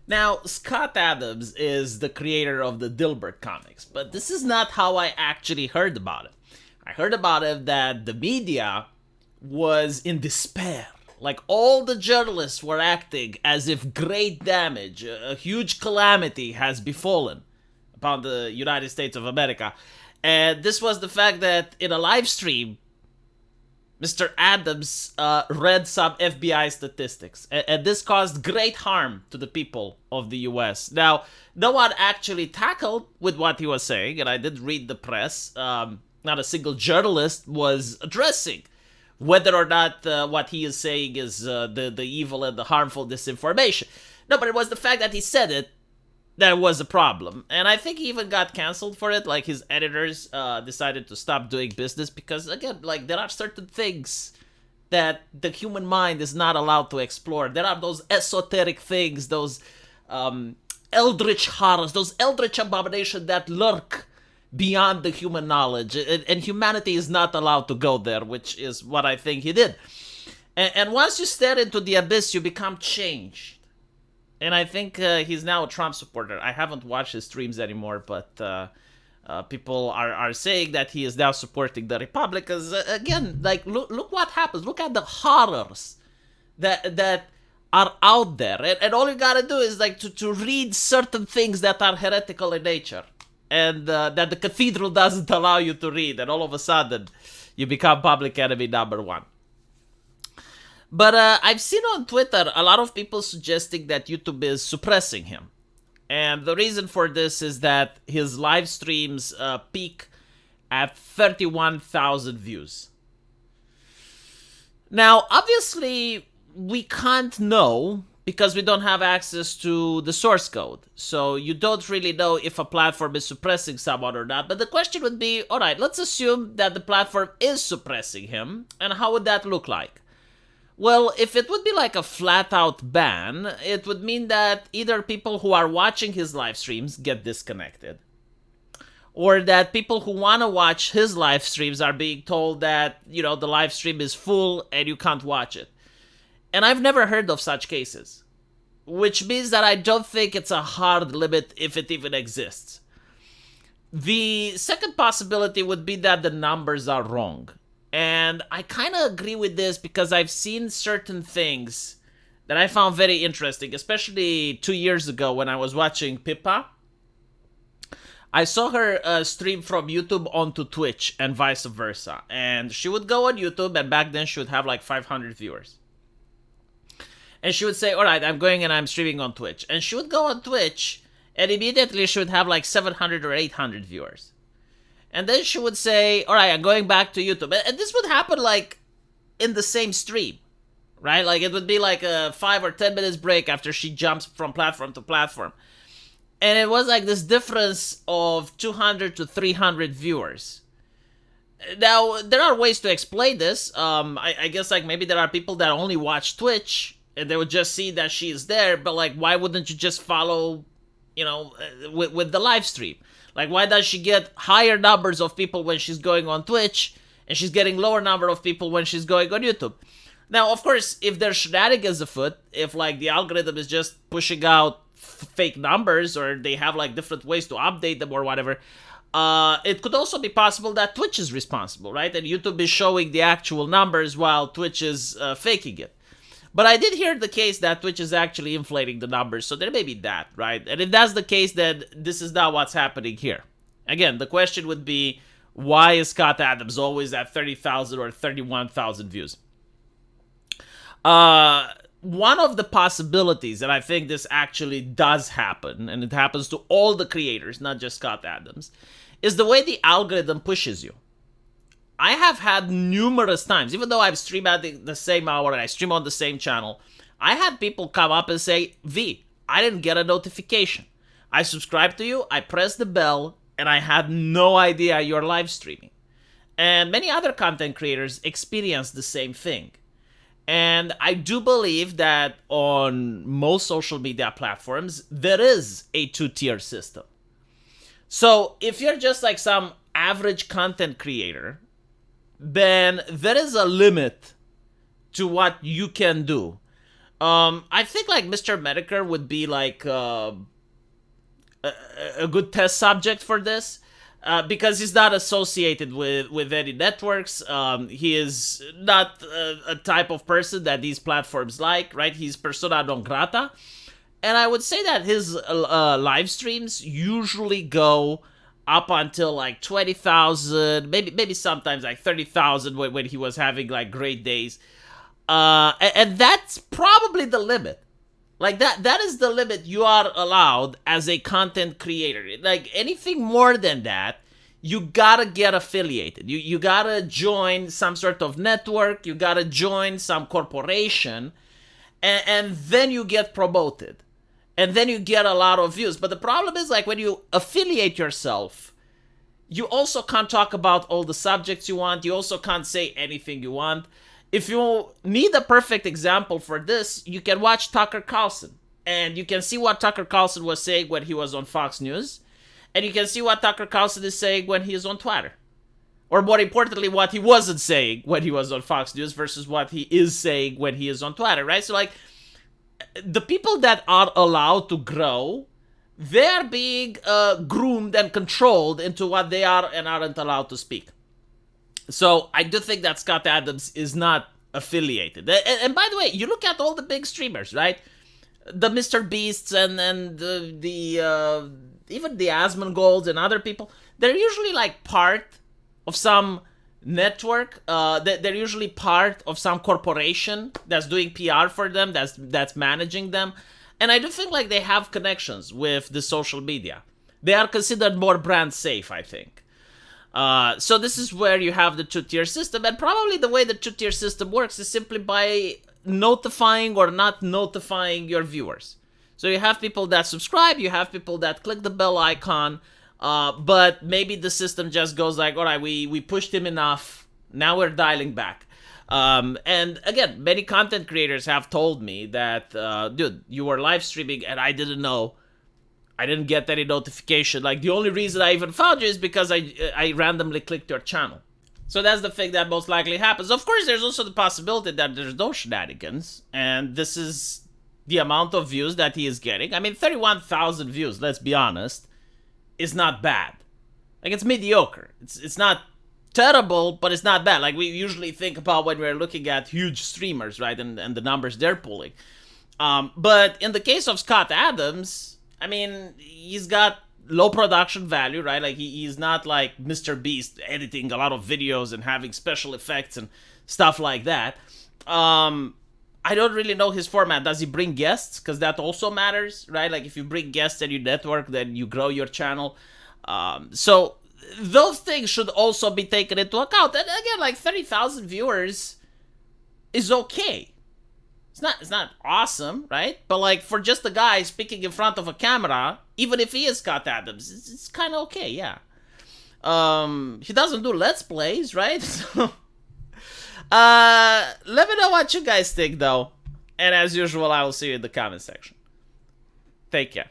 Now, Scott Adams is the creator of the Dilbert comics, but this is not how I actually heard about it. I heard about it that the media was in despair. Like, all the journalists were acting as if great damage, a huge calamity has befallen upon the United States of America. And this was the fact that in a live stream, Mr. Adams read some FBI statistics, and this caused great harm to the people of the US. Now, no one actually tackled with what he was saying, and I did read the press. Not a single journalist was addressing whether or not what he is saying is the evil and the harmful disinformation. No, but it was the fact that he said it that was a problem. And I think he even got canceled for it. Like, his editors decided to stop doing business because, again, like, there are certain things that the human mind is not allowed to explore. There are those esoteric things, those eldritch horrors, those eldritch abominations that lurk beyond the human knowledge. And humanity is not allowed to go there, which is what I think he did. And once you stare into the abyss, you become changed. And I think he's now a Trump supporter. I haven't watched his streams anymore, but people are saying that he is now supporting the Republicans. Again, like, look what happens. Look at the horrors that are out there. And all you gotta do is, like, to read certain things that are heretical in nature. And that the cathedral doesn't allow you to read. And all of a sudden, you become public enemy number one. But I've seen on Twitter a lot of people suggesting that YouTube is suppressing him. And the reason for this is that his live streams peak at 31,000 views. Now, obviously, we can't know because we don't have access to the source code. So you don't really know if a platform is suppressing someone or not. But the question would be, all right, let's assume that the platform is suppressing him. And how would that look like? Well, if it would be like a flat-out ban, it would mean that either people who are watching his live streams get disconnected, or that people who want to watch his live streams are being told that, you know, the live stream is full and you can't watch it. And I've never heard of such cases, which means that I don't think it's a hard limit if it even exists. The second possibility would be that the numbers are wrong. And I kind of agree with this because I've seen certain things that I found very interesting, especially 2 years ago when I was watching Pippa. I saw her stream from YouTube onto Twitch and vice versa. And she would go on YouTube, and back then she would have like 500 viewers. And she would say, all right, I'm going and I'm streaming on Twitch. And she would go on Twitch, and immediately she would have like 700 or 800 viewers. And then she would say, all right, I'm going back to YouTube. And this would happen like in the same stream, right? Like, it would be like a 5 or 10 minutes break after she jumps from platform to platform. And it was like this difference of 200 to 300 viewers. Now, there are ways to explain this. I guess, like, maybe there are people that only watch Twitch and they would just see that she is there. But, like, why wouldn't you just follow, you know, with the live stream? Like, why does she get higher numbers of people when she's going on Twitch and she's getting lower number of people when she's going on YouTube? Now, of course, if there's shenanigans afoot, if, like, the algorithm is just pushing out fake numbers, or they have, like, different ways to update them or whatever, it could also be possible that Twitch is responsible, right? And YouTube is showing the actual numbers while Twitch is faking it. But I did hear the case that Twitch is actually inflating the numbers, so there may be that, right? And if that's the case, then this is not what's happening here. Again, the question would be, why is Scott Adams always at 30,000 or 31,000 views? One of the possibilities, and I think this actually does happen, and it happens to all the creators, not just Scott Adams, is the way the algorithm pushes you. I have had numerous times, even though I've streamed at the same hour and I stream on the same channel, I had people come up and say, V, I didn't get a notification. I subscribed to you, I pressed the bell, and I had no idea you're live streaming. And many other content creators experience the same thing. And I do believe that on most social media platforms, there is a two-tier system. So if you're just like some average content creator, then there is a limit to what you can do. I think like Mr. Medicare would be like a good test subject for this. Because he's not associated with any networks. He is not a type of person that these platforms like, right? He's persona non grata. And I would say that his live streams usually go up until like 20,000, maybe sometimes like 30,000 when he was having like great days. And that's probably the limit. Like that is the limit you are allowed as a content creator. Like anything more than that, you gotta get affiliated. You gotta join some sort of network, you gotta join some corporation, and then you get promoted. And then you get a lot of views. But the problem is like when you affiliate yourself, you also can't talk about all the subjects you want. You also can't say anything you want. If you need a perfect example for this, you can watch Tucker Carlson. And you can see what Tucker Carlson was saying when he was on Fox News. And you can see what Tucker Carlson is saying when he is on Twitter. Or more importantly, what he wasn't saying when he was on Fox News versus what he is saying when he is on Twitter, right? So like, the people that are allowed to grow, they're being groomed and controlled into what they are and aren't allowed to speak. So I do think that Scott Adams is not affiliated. And by the way, you look at all the big streamers, right? The Mr. Beasts and the even the Asmongold and other people, they're usually like part of some network. They're usually part of some corporation that's doing PR for them, that's managing them. And I do think like they have connections with the social media. They are considered more brand safe, I think. So this is where you have the two-tier system, and probably the way the two-tier system works is simply by notifying or not notifying your viewers. So you have people that subscribe, you have people that click the bell icon, but maybe the system just goes like, all right, we pushed him enough, now we're dialing back. And again, many content creators have told me that, dude, you were live streaming and I didn't know. I didn't get any notification. Like, the only reason I even found you is because I randomly clicked your channel. So that's the thing that most likely happens. Of course, there's also the possibility that there's no shenanigans, and this is the amount of views that he is getting. I mean, 31,000 views, let's be honest, is not bad. Like, it's mediocre. It's not terrible, but it's not bad. Like, we usually think about when we're looking at huge streamers, right, and the numbers they're pulling. But in the case of Scott Adams, I mean, he's got low production value, right? Like, he's not like Mr. Beast editing a lot of videos and having special effects and stuff like that. I don't really know his format. Does he bring guests? Because that also matters, right? Like, if you bring guests and you network, then you grow your channel. So those things should also be taken into account. And again, like, 30,000 viewers is okay. It's not awesome, right? But like, for just a guy speaking in front of a camera, even if he is Scott Adams, it's kind of okay, yeah. He doesn't do Let's Plays, right? So, let me know what you guys think, though. And as usual, I will see you in the comment section. Take care.